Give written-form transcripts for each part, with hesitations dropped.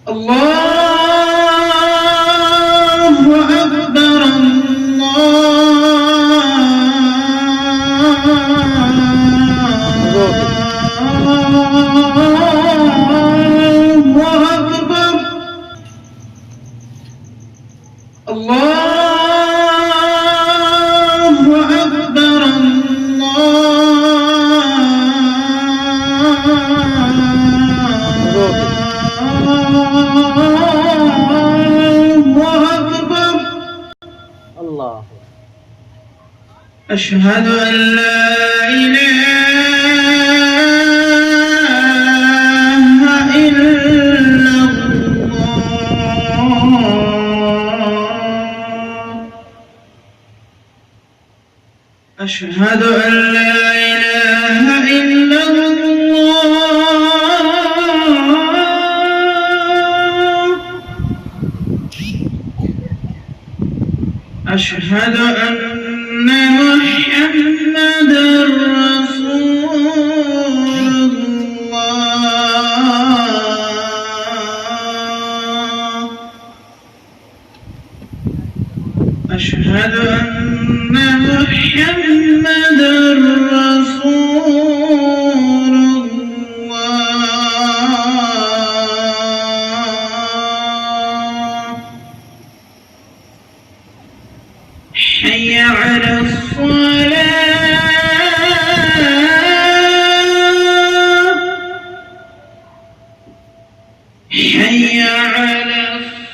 الله أكبر الله أكبر الله أكبر الله. أشهد أن لا إله إلا الله. أشهد أن لا إله إلا الله. أشهد أن محمدًا رسول الله. أشهد أن محمدًا رسول الله. حي على الصلاة. حي على الصلاة.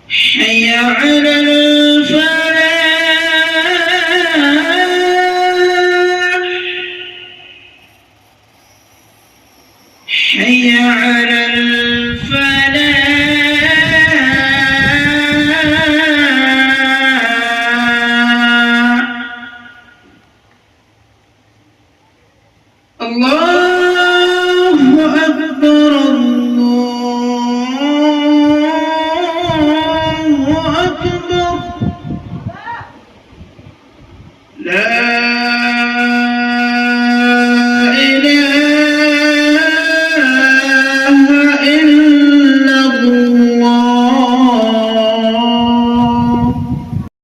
حي على